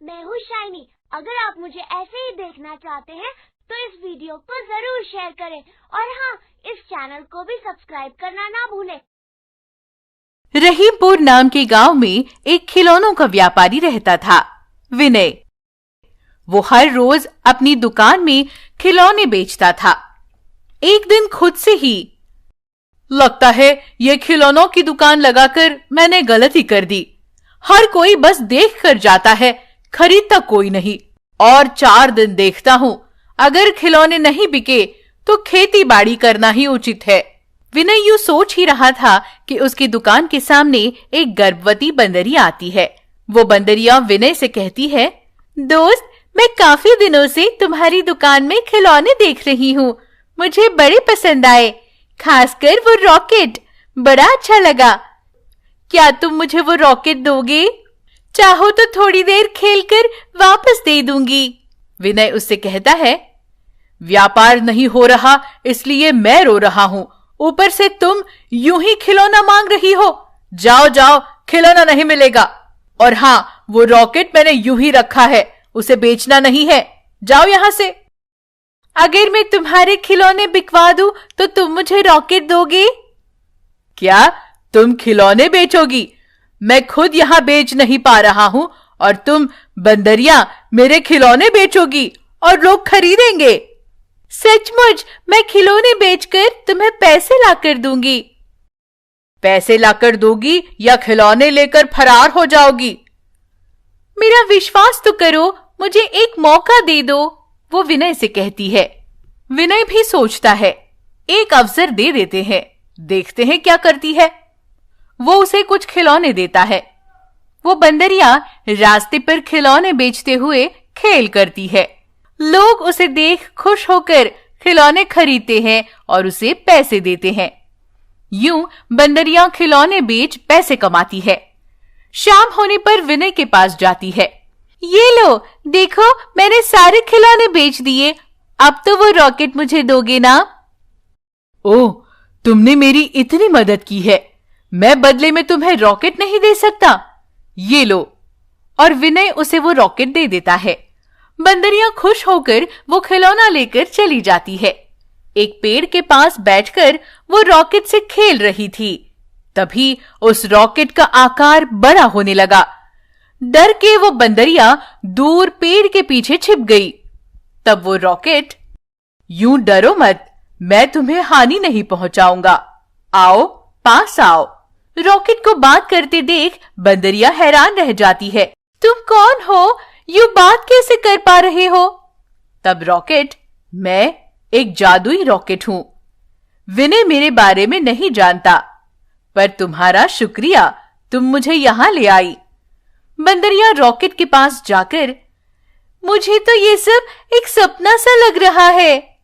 मैं हूँ शाइनी। अगर आप मुझे ऐसे ही देखना चाहते हैं तो इस वीडियो को जरूर शेयर करें और हाँ, इस चैनल को भी सब्सक्राइब करना ना भूलें। रहीमपुर नाम के गांव में एक खिलौनों का व्यापारी रहता था, विनय। वो हर रोज अपनी दुकान में खिलौने बेचता था। एक दिन खुद से ही, लगता है ये खिलौनों की दुकान लगाकर मैंने गलती कर दी। हर कोई बस देख कर जाता है, खरीदता कोई नहीं। और 4 दिन देखता हूँ, अगर खिलौने नहीं बिके तो खेती बाड़ी करना ही उचित है। विनय यूं सोच ही रहा था कि उसकी दुकान के सामने एक गर्भवती बंदरिया आती है। वो बंदरिया विनय से कहती है, दोस्त, मैं काफी दिनों से तुम्हारी दुकान में खिलौने देख रही हूँ। मुझे बड़े पसंद आए, खासकर वो रॉकेट, बड़ा अच्छा लगा। क्या तुम मुझे वो रॉकेट दोगे? चाहो तो थोड़ी देर खेलकर वापस दे दूंगी। विनय उससे कहता है, व्यापार नहीं हो रहा इसलिए मैं रो रहा हूँ, ऊपर से तुम यूं ही खिलौना मांग रही हो। जाओ जाओ, खिलौना नहीं मिलेगा। और हाँ, वो रॉकेट मैंने यूं ही रखा है, उसे बेचना नहीं है। जाओ यहां से। अगर मैं तुम्हारे खिलौने बिकवा दूं तो तुम मुझे रॉकेट दोगे? क्या तुम खिलौने बेचोगी? मैं खुद यहाँ बेच नहीं पा रहा हूँ और तुम बंदरिया मेरे खिलौने बेचोगी और लोग खरीदेंगे? सचमुच, मैं खिलौने बेचकर तुम्हें पैसे लाकर दूंगी। पैसे लाकर दोगी या खिलौने लेकर फरार हो जाओगी? मेरा विश्वास तो करो, मुझे एक मौका दे दो, वो विनय से कहती है। विनय भी सोचता है, एक अवसर दे देते हैं, देखते हैं क्या करती है। वो उसे कुछ खिलौने देता है। वो बंदरिया रास्ते पर खिलौने बेचते हुए खेल करती है। लोग उसे देख खुश होकर खिलौने खरीदते हैं और उसे पैसे देते हैं। यूं बंदरिया खिलौने बेच पैसे कमाती है। शाम होने पर विनय के पास जाती है। ये लो, देखो, मैंने सारे खिलौने बेच दिए। अब तो वो रॉकेट मुझे दोगे ना? ओह, तुमने मेरी इतनी मदद की है, मैं बदले में तुम्हें रॉकेट नहीं दे सकता। ये लो। और विनय उसे वो रॉकेट दे देता है। बंदरिया खुश होकर वो खिलौना लेकर चली जाती है। एक पेड़ के पास बैठकर वो रॉकेट से खेल रही थी। तभी उस रॉकेट का आकार बड़ा होने लगा। डर के वो बंदरिया दूर पेड़ के पीछे छिप गई। तब वो रॉकेट, यूं डरो मत, मैं तुम्हें हानि नहीं पहुंचाऊंगा, आओ पास आओ। रॉकेट को बात करते देख बंदरिया हैरान रह जाती है। तुम कौन हो? यूं बात कैसे कर पा रहे हो? तब रॉकेट, मैं एक जादुई रॉकेट हूं। विनय मेरे बारे में नहीं जानता, पर तुम्हारा शुक्रिया, तुम मुझे यहां ले आई। बंदरिया रॉकेट के पास जाकर, मुझे तो ये सब एक सपना सा लग रहा है।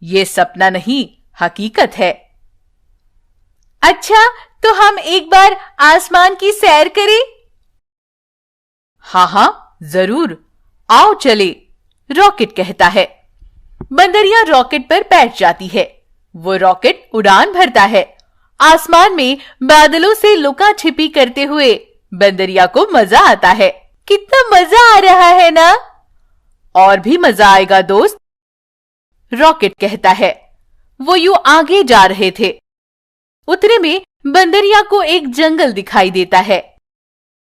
ये सपना नहीं, हकीकत है। अच्छा, तो हम एक बार आसमान की सैर करें? हाँ हाँ, जरूर, आओ चले, रॉकेट कहता है। बंदरिया रॉकेट पर बैठ जाती है। वो रॉकेट उड़ान भरता है। आसमान में बादलों से लुका छिपी करते हुए बंदरिया को मजा आता है। कितना मजा आ रहा है ना? और भी मजा आएगा दोस्त, रॉकेट कहता है। वो यूं आगे जा रहे थे। उतने में बंदरिया को एक जंगल दिखाई देता है।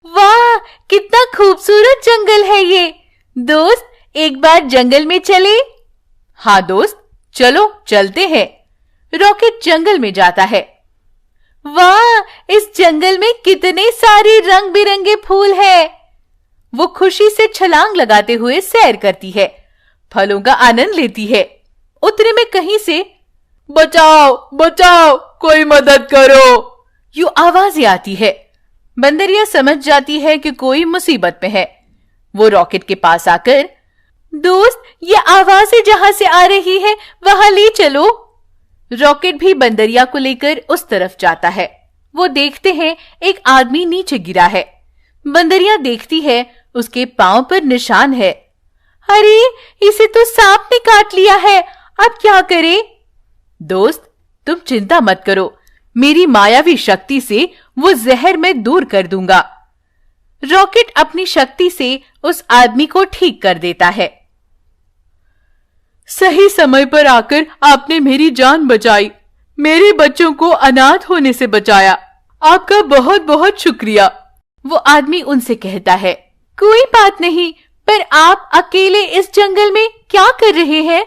वाह, कितना खूबसूरत जंगल है ये। दोस्त, एक बार जंगल में चले? हाँ दोस्त, चलो चलते हैं। रॉकेट जंगल में जाता है। वाह, इस जंगल में कितने सारे रंग बिरंगे फूल हैं। वो खुशी से छलांग लगाते हुए सैर करती है, फलों का आनंद लेती है। उतने में कहीं से, बचाओ बचाओ, कोई मदद करो, यूं आवाजें आती है। बंदरिया समझ जाती है कि कोई मुसीबत में है। वो रॉकेट के पास आकर, दोस्त, ये आवाजें जहां से आ रही है वहां ले चलो। रॉकेट भी बंदरिया को लेकर उस तरफ जाता है। वो देखते हैं एक आदमी नीचे गिरा है। बंदरिया देखती है, उसके पांव पर निशान है। अरे, इसे तो सांप ने काट लिया है, अब क्या करे? दोस्त, तुम चिंता मत करो, मेरी मायावी शक्ति से वो जहर मैं दूर कर दूंगा। रॉकेट अपनी शक्ति से उस आदमी को ठीक कर देता है। सही समय पर आकर आपने मेरी जान बचाई, मेरे बच्चों को अनाथ होने से बचाया, आपका बहुत बहुत शुक्रिया। वो आदमी उनसे कहता है, कोई बात नहीं, पर आप अकेले इस जंगल में क्या कर रहे हैं?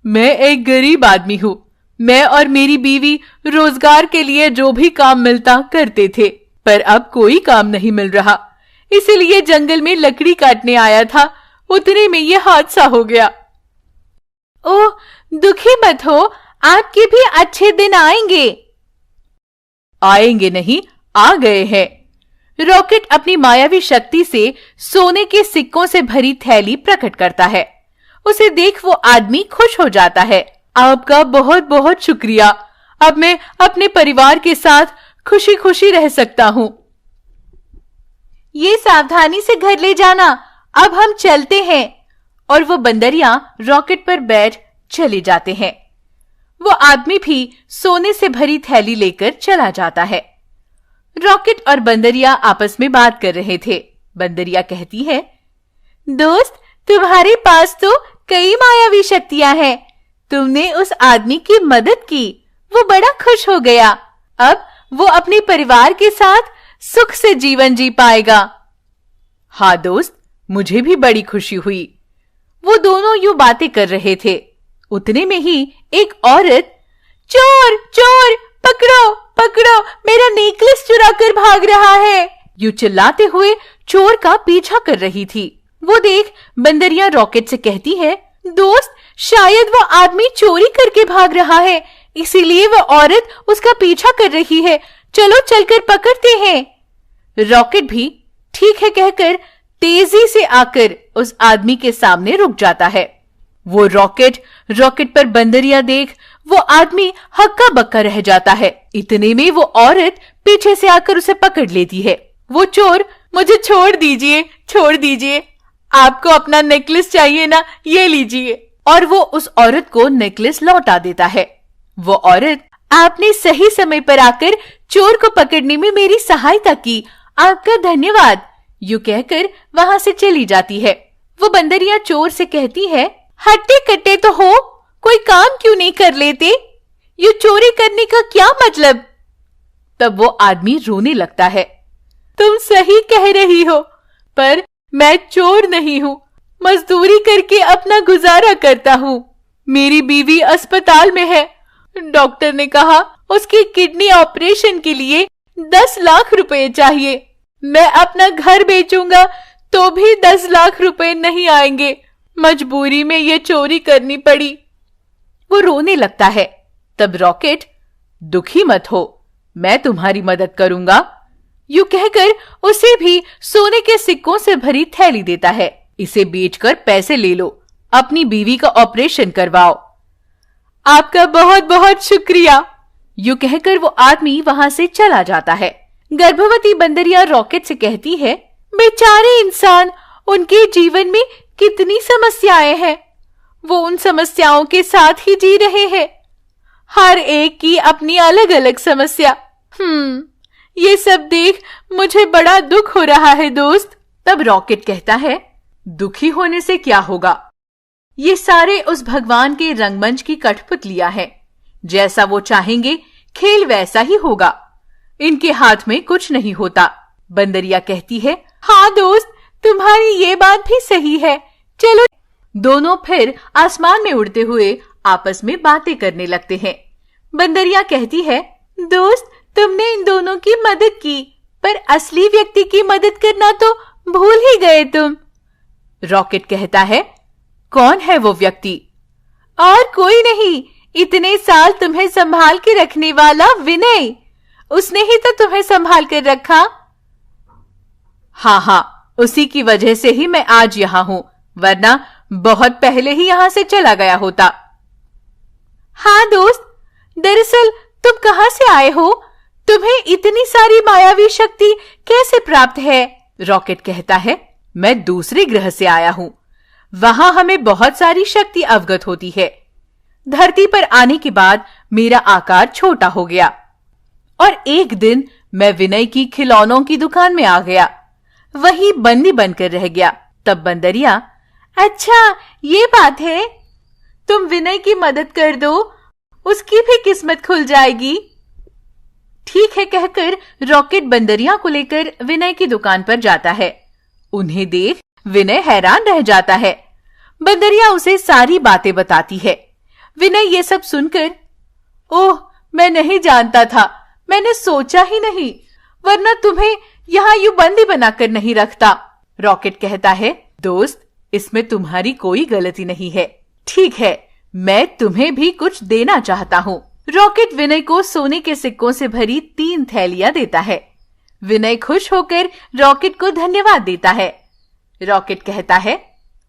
मैं एक गरीब आदमी हूँ। मैं और मेरी बीवी रोजगार के लिए जो भी काम मिलता करते थे, पर अब कोई काम नहीं मिल रहा, इसलिए जंगल में लकड़ी काटने आया था। उतने में ये हादसा हो गया। ओह, दुखी मत हो, आपके भी अच्छे दिन आएंगे। आएंगे नहीं, आ गए हैं। रॉकेट अपनी मायावी शक्ति से सोने के सिक्कों से भरी थैली प्रकट करता है। उसे देख वो आदमी खुश हो जाता है। आपका बहुत बहुत शुक्रिया, अब मैं अपने परिवार के साथ खुशी खुशी रह सकता हूँ। ये सावधानी से घर ले जाना, अब हम चलते हैं। और वो बंदरिया रॉकेट पर बैठ चले जाते हैं। वो आदमी भी सोने से भरी थैली लेकर चला जाता है। रॉकेट और बंदरिया आपस में बात कर रहे थे। बंदरिया कहती है, दोस्त, तुम्हारे पास तो कई मायावी शक्तियां हैं। तुमने उस आदमी की मदद की, वो बड़ा खुश हो गया। अब वो अपने परिवार के साथ सुख से जीवन जी पाएगा। हाँ दोस्त, मुझे भी बड़ी खुशी हुई। वो दोनों यूं बातें कर रहे थे। उतने में ही एक औरत, चोर चोर, पकड़ो पकड़ो, मेरा नेकलेस चुरा कर भाग रहा है, यूं चिल्लाते हुए चोर का पीछा कर रही थी। वो देख बंदरिया रॉकेट से कहती है, दोस्त, शायद वो आदमी चोरी करके भाग रहा है, इसीलिए वो औरत उसका पीछा कर रही है। चलो चलकर पकड़ते हैं। रॉकेट भी ठीक है कहकर तेजी से आकर उस आदमी के सामने रुक जाता है। वो रॉकेट पर बंदरिया देख वो आदमी हक्का बक्का रह जाता है। इतने में वो औरत पीछे से आकर उसे पकड़ लेती है। वो चोर, मुझे छोड़ दीजिए, आपको अपना नेकलेस चाहिए ना, ये लीजिए। और वो उस औरत को नेकलेस लौटा देता है। वो औरत, आपने सही समय पर आकर चोर को पकड़ने में मेरी सहायता की, आपका धन्यवाद, यूं कहकर वहां से चली जाती है। वो बंदरिया चोर से कहती है, हट्टे कट्टे तो हो, कोई काम क्यों नहीं कर लेते? ये चोरी करने का क्या मतलब? तब वो आदमी रोने लगता है। तुम सही कह रही हो, पर मैं चोर नहीं हूँ, मजदूरी करके अपना गुजारा करता हूँ। मेरी बीवी अस्पताल में है। डॉक्टर ने कहा उसकी किडनी ऑपरेशन के लिए 10 लाख रुपए चाहिए। मैं अपना घर बेचूंगा तो भी 10 लाख रुपए नहीं आएंगे। मजबूरी में ये चोरी करनी पड़ी। वो रोने लगता है। तब रॉकेट, दुखी मत हो, मैं तुम्हारी मदद करूंगा, यूं कहकर उसे भी सोने के सिक्कों से भरी थैली देता है। इसे बेचकर पैसे ले लो, अपनी बीवी का ऑपरेशन करवाओ। आपका बहुत बहुत शुक्रिया, यूं कहकर वो आदमी वहां से चला जाता है। गर्भवती बंदरिया रॉकेट से कहती है, बेचारे इंसान, उनके जीवन में कितनी समस्याएं हैं, वो उन समस्याओं के साथ ही जी रहे हैं। हर एक की अपनी अलग अलग समस्या। ये सब देख मुझे बड़ा दुख हो रहा है दोस्त। तब रॉकेट कहता है, दुखी होने से क्या होगा, ये सारे उस भगवान के रंगमंच की कठपुतलियां हैं। जैसा वो चाहेंगे खेल वैसा ही होगा, इनके हाथ में कुछ नहीं होता। बंदरिया कहती है, हाँ दोस्त, तुम्हारी ये बात भी सही है, चलो। दोनों फिर आसमान में उड़ते हुए आपस में बातें करने लगते हैं। बंदरिया कहती है, दोस्त, तुमने इन दोनों की मदद की, पर असली व्यक्ति की मदद करना तो भूल ही गए तुम। रॉकेट कहता है, कौन है वो व्यक्ति? और कोई नहीं, इतने साल तुम्हें संभाल के रखने वाला विनय, उसने ही तो तुम्हें संभाल कर रखा। हाँ, उसी की वजह से ही मैं आज यहाँ हूँ, वरना बहुत पहले ही यहाँ से चला गया होता। हाँ दोस्त, दरअसल तुम कहाँ से आए हो? तुम्हें इतनी सारी मायावी शक्ति कैसे प्राप्त है? रॉकेट कहता है, मैं दूसरे ग्रह से आया हूँ, वहां हमें बहुत सारी शक्ति अवगत होती है। धरती पर आने के बाद मेरा आकार छोटा हो गया और एक दिन मैं विनय की खिलौनों की दुकान में आ गया। वही बंदी बनकर रह गया। तब बंदरिया, अच्छा ये बात है, तुम विनय की मदद कर दो, उसकी भी किस्मत खुल जाएगी। ठीक है कहकर रॉकेट बंदरिया को लेकर विनय की दुकान पर जाता है। उन्हें देख विनय हैरान रह जाता है। बंदरिया उसे सारी बातें बताती है। विनय ये सब सुनकर, ओह मैं नहीं जानता था, मैंने सोचा ही नहीं, वरना तुम्हें यहाँ यूं बंदी बनाकर नहीं रखता। रॉकेट कहता है, दोस्त इसमें तुम्हारी कोई गलती नहीं है। ठीक है, मैं तुम्हें भी कुछ देना चाहता हूँ। रॉकेट विनय को सोने के सिक्कों से भरी 3 थैलियां देता है। विनय खुश होकर रॉकेट को धन्यवाद देता है। रॉकेट कहता है,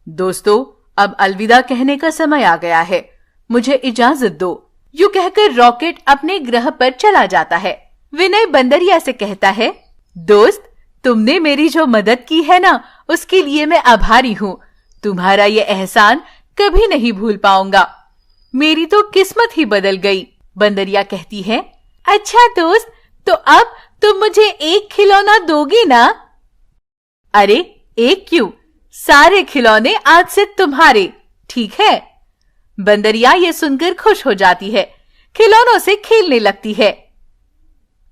दोस्तों अब अलविदा कहने का समय आ गया है, मुझे इजाजत दो। यूं कहकर रॉकेट अपने ग्रह पर चला जाता है। विनय बंदरिया से कहता है, दोस्त तुमने मेरी जो मदद की है ना, उसके लिए मैं आभारी हूँ। तुम्हारा ये एहसान कभी नहीं भूल पाऊंगा। मेरी तो किस्मत ही बदल गई। बंदरिया कहती है, अच्छा दोस्त, तो अब तुम मुझे एक खिलौना दोगी ना? अरे एक क्यों, सारे खिलौने आज से तुम्हारे, ठीक है? बंदरिया ये सुनकर खुश हो जाती है, खिलौनों से खेलने लगती है।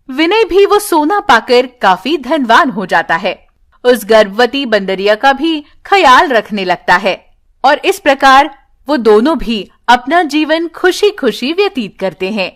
विनय भी वो सोना पाकर काफी धनवान हो जाता है। उस गर्भवती बंदरिया का भी ख्याल रखने लगता है और इस प्रकार वो दोनों भी अपना जीवन खुशी खुशी व्यतीत करते हैं।